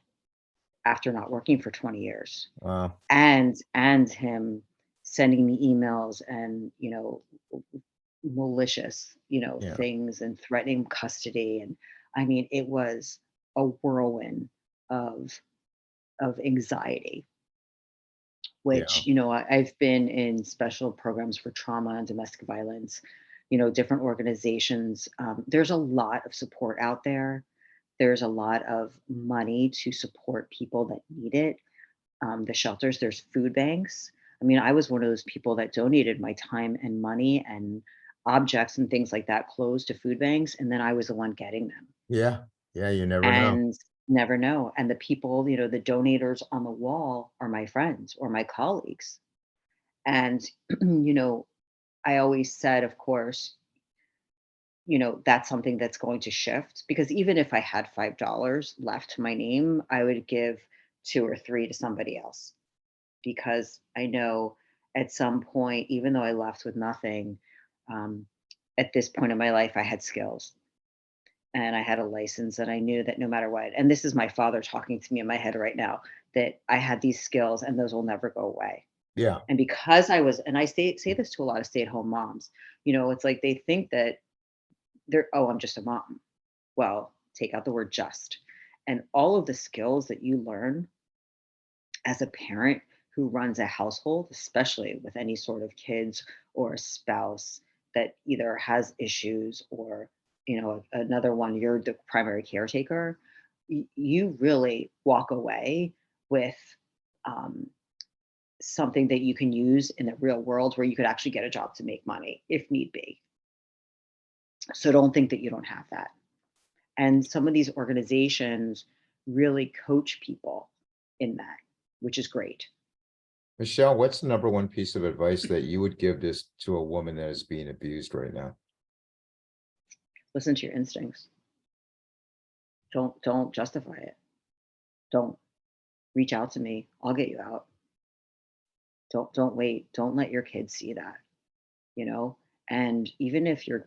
after not working for 20 years. Wow. And him sending me emails and, malicious, Yeah. things and threatening custody. And I mean, it was a whirlwind of anxiety, Yeah. which, I've been in special programs for trauma and domestic violence, different organizations. There's a lot of support out there. There's a lot of money to support people that need it. The shelters, there's food banks. I mean, I was one of those people that donated my time and money and objects and things like that, clothes to food banks, and then I was the one getting them. Yeah. Yeah. You never know. And never know. And the people, the donators on the wall are my friends or my colleagues. And, I always said, of course, that's something that's going to shift because even if I had $5 left to my name, I would give two or three to somebody else because I know at some point, even though I left with nothing, um, at this point in my life, I had skills and I had a license and I knew that no matter what, and this is my father talking to me in my head right now, that I had these skills and those will never go away. Yeah. And because I was, and I say this to a lot of stay-at-home moms, it's like they think that oh, I'm just a mom. Well, take out the word just. And all of the skills that you learn as a parent who runs a household, especially with any sort of kids or a spouse that either has issues or, another one, you're the primary caretaker, you really walk away with um, something that you can use in the real world where you could actually get a job to make money if need be. So don't think that you don't have that. And some of these organizations really coach people in that, which is great. Michelle, what's the number one piece of advice that you would give this to a woman that is being abused right now? Listen to your instincts. Don't justify it. Don't reach out to me. I'll get you out. Don't wait. Don't let your kids see that, you know? And even if you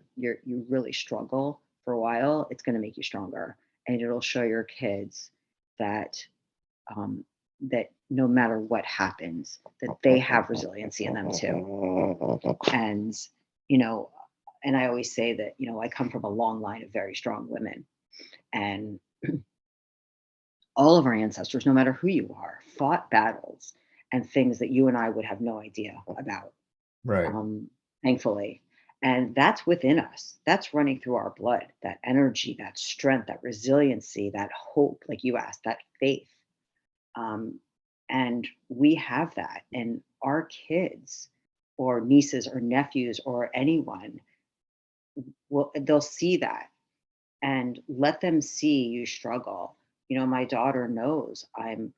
really struggle for a while, it's going to make you stronger and it'll show your kids that um, that no matter what happens, that they have resiliency in them too. And, you know, and I always say that, I come from a long line of very strong women. And all of our ancestors, no matter who you are, fought battles and things that you and I would have no idea about, Right. um, thankfully. And that's within us. That's running through our blood, that energy, that strength, that resiliency, that hope, like you asked, that faith. Um, and we have that. And our kids or nieces or nephews or anyone they'll see that and let them see you struggle. My daughter knows I'm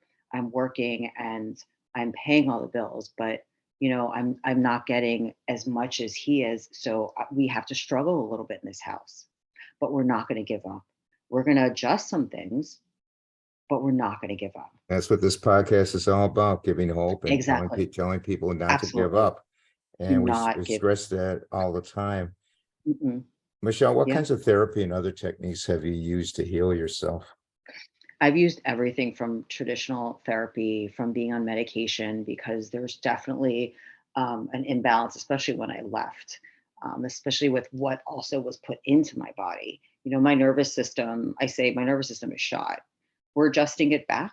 working and I'm paying all the bills, but I'm not getting as much as he is. So we have to struggle a little bit in this house, but we're not going to give up. We're going to adjust some things, but we're not going to give up. That's what this podcast is all about, giving hope and Exactly. telling people not to give Absolutely. up. Do And we not give up. stress that all the time. Mm-mm. Michelle, what Yeah. kinds of therapy and other techniques have you used to heal yourself? I've used everything from traditional therapy, from being on medication, because there's definitely an imbalance, especially when I left, especially with what also was put into my body. My nervous system, I say my nervous system is shot. We're adjusting it back.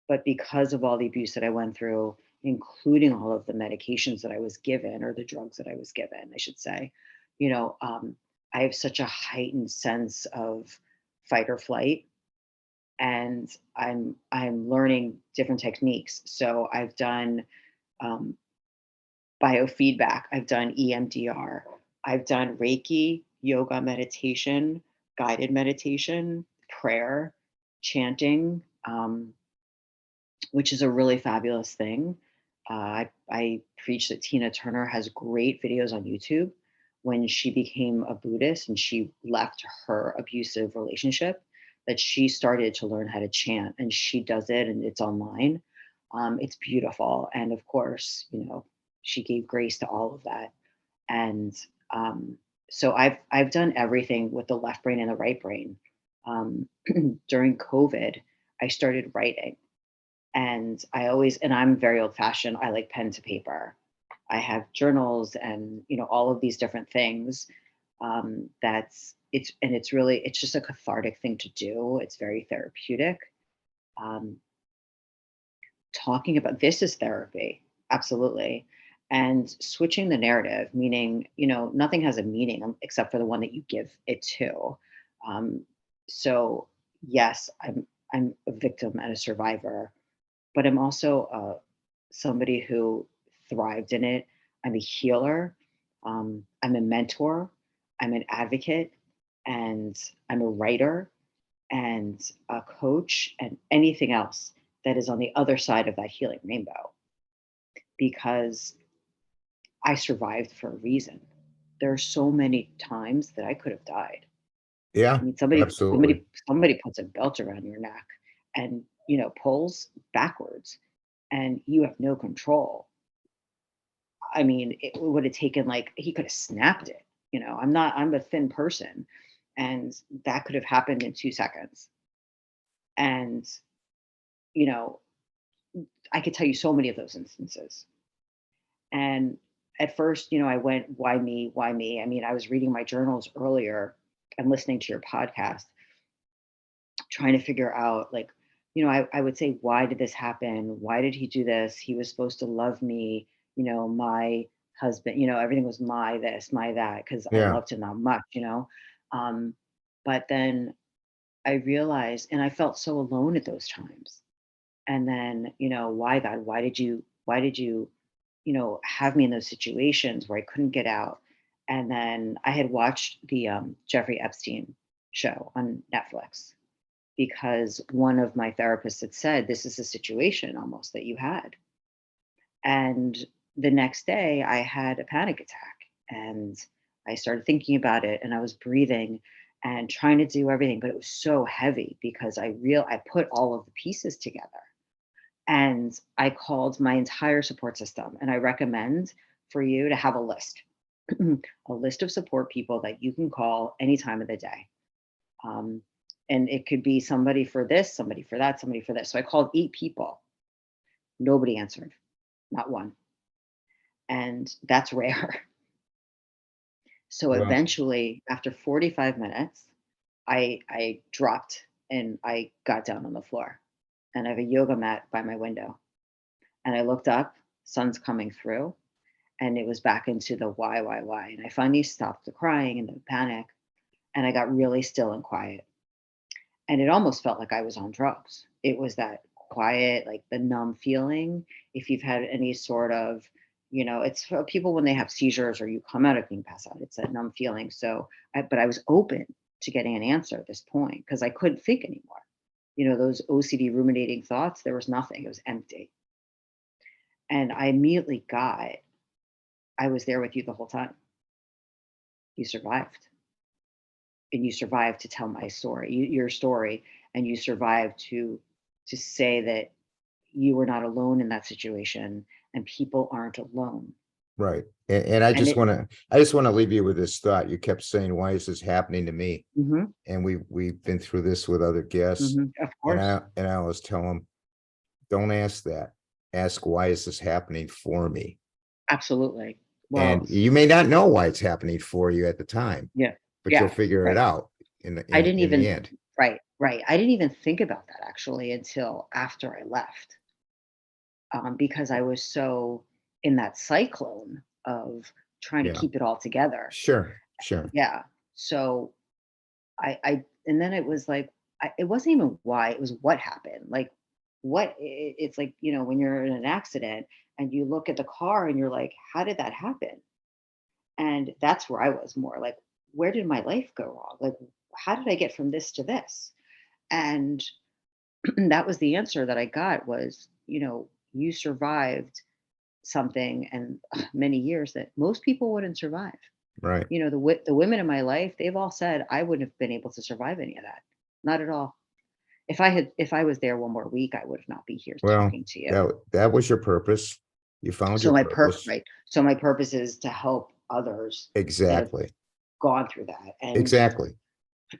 But because of all the abuse that I went through, including all of the medications that I was given, or the drugs that I was given, I should say, you know, um, I have such a heightened sense of fight or flight and I'm learning different techniques. So I've done um, biofeedback, I've done EMDR, I've done Reiki, yoga, meditation, guided meditation, prayer, chanting, which is a really fabulous thing. I preach that Tina Turner has great videos on YouTube when she became a Buddhist and she left her abusive relationship, that she started to learn how to chant, and she does it and it's online. It's beautiful. And of course, she gave grace to all of that. And um, so I've done everything with the left brain and the right brain. During COVID, I started writing, and I'm very old fashioned. I like pen to paper. I have journals and all of these different things. It's just a cathartic thing to do. It's very therapeutic. Um, Talking about this is therapy, absolutely. And switching the narrative, meaning nothing has a meaning except for the one that you give it to. Um, so yes, I'm a victim and a survivor, but I'm also somebody who thrived in it. I'm a healer. I'm a mentor. I'm an advocate, and I'm a writer and a coach and anything else that is on the other side of that healing rainbow, because I survived for a reason. There are so many times that I could have died. I Yeah, mean, somebody absolutely. somebody somebody puts a belt around your neck and pulls backwards, and you have no control. I mean, it would have taken, like, he could have snapped it. I'm a thin person, and that could have happened in 2 seconds. And, you know, I could tell you so many of those instances. And at first, I went, why me? Why me? I mean, I was reading my journals earlier and listening to your podcast, trying to figure out, like, I would say, why did this happen? Why did he do this? He was supposed to love me, my husband, everything was my this, my that, because I Yeah, loved him that much. Um, but then I realized, and I felt so alone at those times. And then, why God, why did you, have me in those situations where I couldn't get out? And then I had watched the Jeffrey Epstein show on Netflix, because one of my therapists had said, this is a situation almost that you had. And the next day I had a panic attack, and I started thinking about it, and I was breathing and trying to do everything, but it was so heavy because I put all of the pieces together. And I called my entire support system, and I recommend for you to have a list, a list of support people that you can call any time of the day. Um, and it could be somebody for this, somebody for that, somebody for this. So I called 8 people. Nobody answered, not one. And that's rare. So well, eventually, after 45 minutes, I dropped and I got down on the floor. And I have a yoga mat by my window. And I looked up, sun's coming through, and it was back into the why. And I finally stopped the crying and the panic, and I got really still and quiet. And it almost felt like I was on drugs. It was that quiet, like the numb feeling. If you've had any sort of, it's for people when they have seizures or you come out of being passed out, it's that numb feeling. But I was open to getting an answer at this point because I couldn't think anymore. Those OCD ruminating thoughts, there was nothing, it was empty. And I immediately got, I was there with you the whole time. You survived. And you survived to tell my story, your story, and you survived to say that you were not alone in that situation, and people aren't alone. right. And And it I just want to leave you with this thought. You kept saying, why is this happening to me? Mhm, And we've been through this with other guests. of And course, I always tell them, don't ask that. Ask, why is this happening for me? absolutely. And Well, you may not know why it's happening for you at the time, yeah, but you'll yeah, figure it right. out in the I didn't in the even end. Right, right. I didn't even think about that actually until after I left, because I was so in that cyclone of trying to Yeah. keep it all together. Sure. Sure. Yeah. So and then it was like, it wasn't even why, it was what happened. Like, it's like, when you're in an accident and you look at the car and you're like, how did that happen? And that's where I was more like, where did my life go wrong? Like, how did I get from this to this? And that was the answer that I got was, you survived something and many years that most people wouldn't survive. Right. The women in my life, they've all said I wouldn't have been able to survive any of that. Not at all. If I was there one more week, I would not be here Well, talking to you. that was your purpose. You found So your my purpose. right. So my purpose is to help others that have Exactly. gone through that. And Exactly.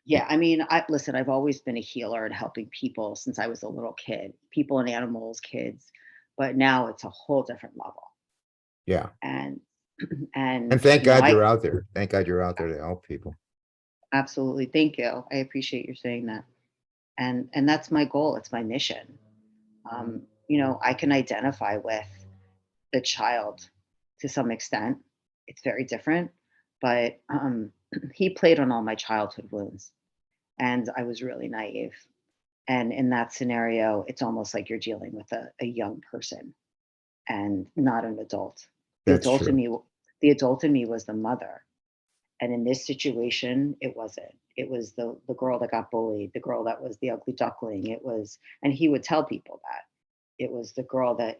yeah, I mean, I've always been a healer and helping people since I was a little kid, people and animals, kids, but now it's a whole different level. Yeah. And And and thank God I you're out there. Thank God you're out there to help people. absolutely thank you. I appreciate you saying that. And that's my goal. It's my mission. I can identify with the child to some extent. It's very different, but he played on all my childhood wounds, and I was really naive. And in that scenario, it's almost like you're dealing with a young person and not an adult. The That's adult in true. me, the adult in me was the mother, and in this situation, it wasn't. It was the girl that got bullied, the girl that was the ugly duckling. It was, and he would tell people that it was the girl that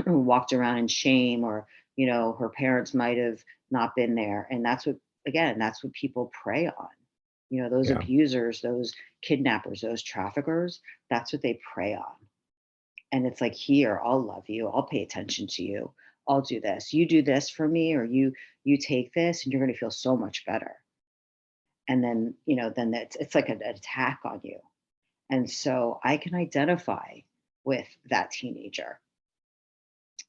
walked around in shame, or her parents might have not been there, and that's what, again, that's what people prey on. Those Yeah. abusers, those kidnappers, those traffickers, that's what they prey on. And it's like, here, I'll love you, I'll pay attention to you, I'll do this, you do this for me, or you take this and you're going to feel so much better. And then then it's like an attack on you. And so I can identify with that teenager.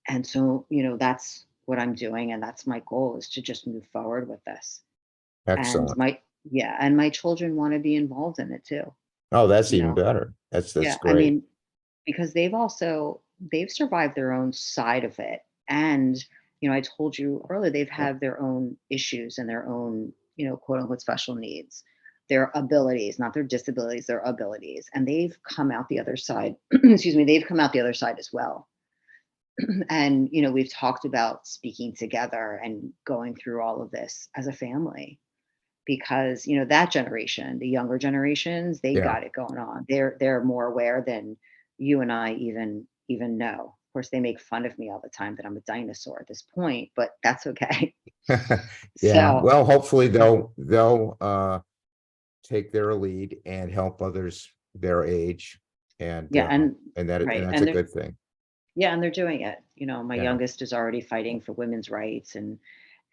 And so that's what I'm doing, and that's my goal, is to just move forward with this. And Excellent. my children want to be involved in it too. Oh, that's you even know better. That's yeah, I great. mean, because they've survived their own side of it. And I told you earlier, they've had their own issues and their own quote unquote special needs, their abilities, not their disabilities, their abilities, and they've come out the other side. Excuse me, they've come out the other side as well. And we've talked about speaking together and going through all of this as a family, because that generation, the younger generations, they Yeah. got it going on. They're more aware than you and I even know. Of course, they make fun of me all the time that I'm a dinosaur at this point, but that's okay. Yeah. So Well, hopefully they'll take their lead and help others their age, and yeah, and right, that's a good thing. and they're doing it. My Yeah. youngest is already fighting for women's rights, and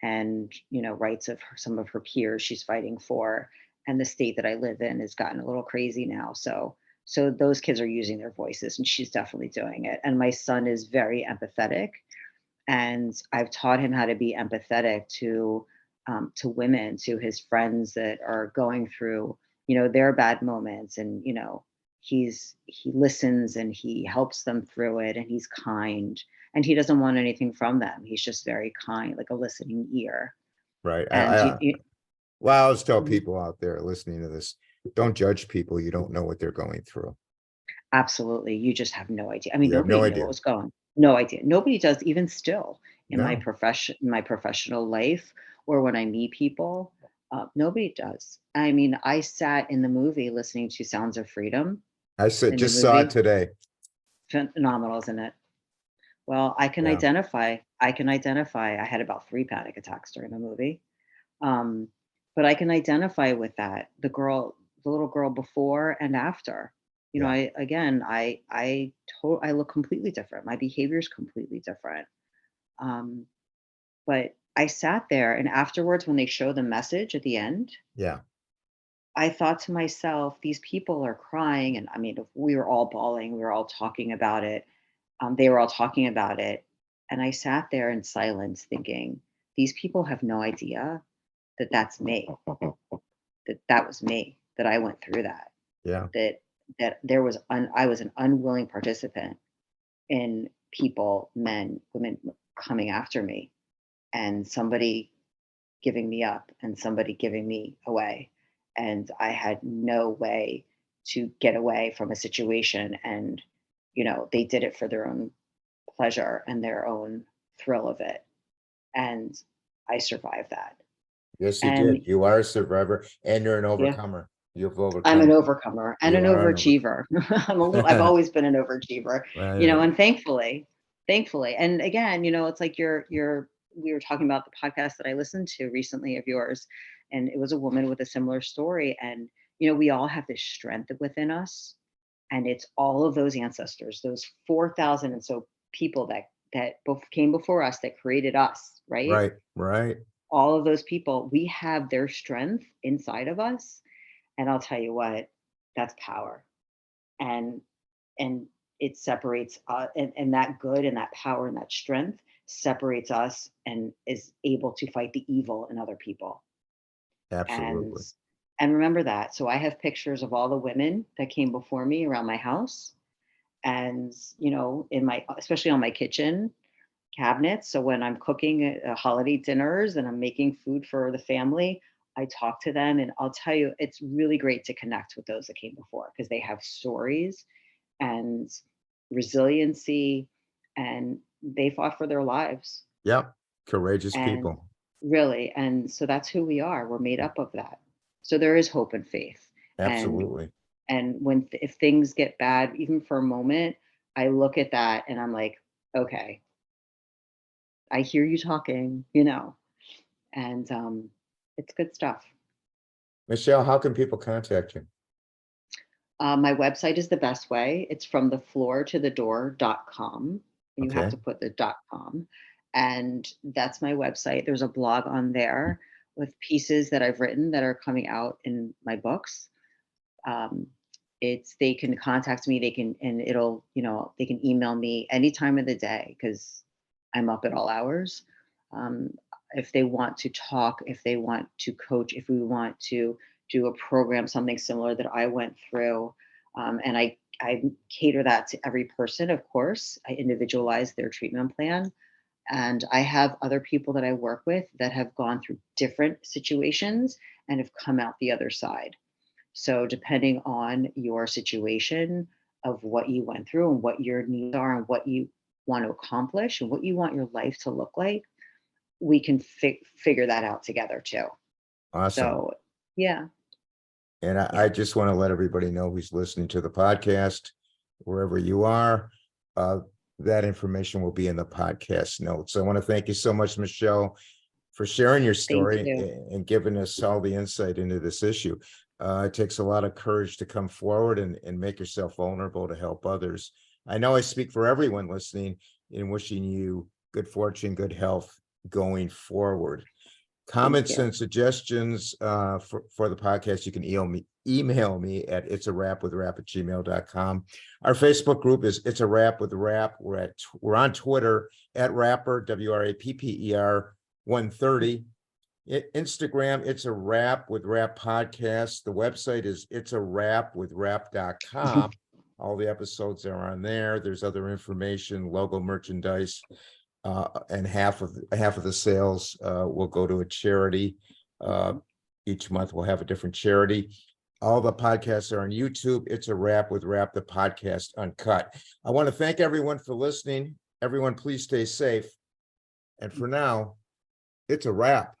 rights of some of her peers she's fighting for. And the state that I live in has gotten a little crazy now, so those kids are using their voices, and she's definitely doing it. And my son is very empathetic, and I've taught him how to be empathetic to women, to his friends that are going through their bad moments. And he listens and he helps them through it, and he's kind, and he doesn't want anything from them. He's just very kind, like a listening ear. Right. And Well, I always tell Mhm. people out there listening to this, don't judge people. You don't know what they're going through. Absolutely, you just have no idea. I mean, You have nobody no knew what idea. was going. No idea. Nobody does, even still, No, in my professional life, or when I meet people. Nobody does. I mean, I sat in the movie listening to Sounds of Freedom I said in the just saw it movie. today. Phenomenal, isn't it? Well, Yeah. I can identify. I had about 3 panic attacks during the movie. Um, but I can identify with that. The little girl before and after. Yeah. I look completely different. My behavior is completely different. Um, but I sat there, and afterwards, when they show the message at the end, Yeah. I thought to myself, these people are crying. And I mean, we were all bawling, we were all talking about it. They were all talking about it. And I sat there in silence thinking, these people have no idea that that's me, that was me, that I went through that, Yeah. that I was an unwilling participant in people, men, women, coming after me, and somebody giving me up and somebody giving me away. And I had no way to get away from a situation, and they did it for their own pleasure and their own thrill of it, and I survived that. Yes, you did. And You are a survivor and you're an yeah, overcomer. You've I'm an overcome. overcomer and You an are an overachiever. I've overcomer. always been an overachiever, Right. and thankfully. And again, it's like we were talking about the podcast that I listened to recently of yours, and it was a woman with a similar story. And, we all have this strength within us. And it's all of those ancestors, those 4,000 and so people that both came before us, that created us, right? Right. Right. All of those people, we have their strength inside of us. And I'll tell you what, that's power. And and it separates and that good and that power and that strength separates us and is able to fight the evil in other people. And Absolutely. remember that. So I have pictures of all the women that came before me around my house, and in my, especially on my kitchen cabinets. So when I'm cooking holiday dinners and I'm making food for the family, I talk to them, and I'll tell you, it's really great to connect with those that came before, because they have stories and resiliency, and they fought for their lives. Yep. Courageous And people. really, and so that's who we are. We're made up of that. So there is hope and faith. And Absolutely. if things get bad, even for a moment, I look at that and I'm like, okay, I hear you talking, and it's good stuff. Michelle, how can people contact you? My website is the best way. It's from the floor to the door.com. You have Okay. to put the .com. And that's my website. There's a blog on there with pieces that I've written that are coming out in my books. Um, they can contact me, they can, and they can email me any time of the day, because I'm up at all hours. Um, if they want to talk, if they want to coach, if we want to do a program, something similar that I went through, and I cater that to every person. Of course, I individualize their treatment plan, and I have other people that I work with that have gone through different situations and have come out the other side. So, depending on your situation of what you went through and what your needs are and what you want to accomplish and what you want your life to look like, we can figure that out together too. Awesome. So, yeah, And I yeah. just want to let everybody know who's listening to the podcast, wherever you are, uh, that information will be in the podcast notes. I want to thank you so much, Michelle, for sharing your Thank story you. and giving us all the insight into this issue. It takes a lot of courage to come forward and make yourself vulnerable to help others. I know I speak for everyone listening in wishing you good fortune, good health going forward. Thank Comments you. and suggestions for the podcast, you can email me at itsarapwithrap@gmail.com. Our Facebook group is It's a Rap with Rap. We're on Twitter at Rapper, WRAPPER 130. Instagram, It's a Rap with Rap podcast. The website is itsarapwithrap.com. All the episodes are on there. There's other information, logo merchandise, and half of the sales will go to a charity. Each month we'll have a different charity. All the podcasts are on YouTube. It's a Rap with Rap, the podcast uncut. I want to thank everyone for listening. Everyone, please stay safe. And for now, it's a wrap.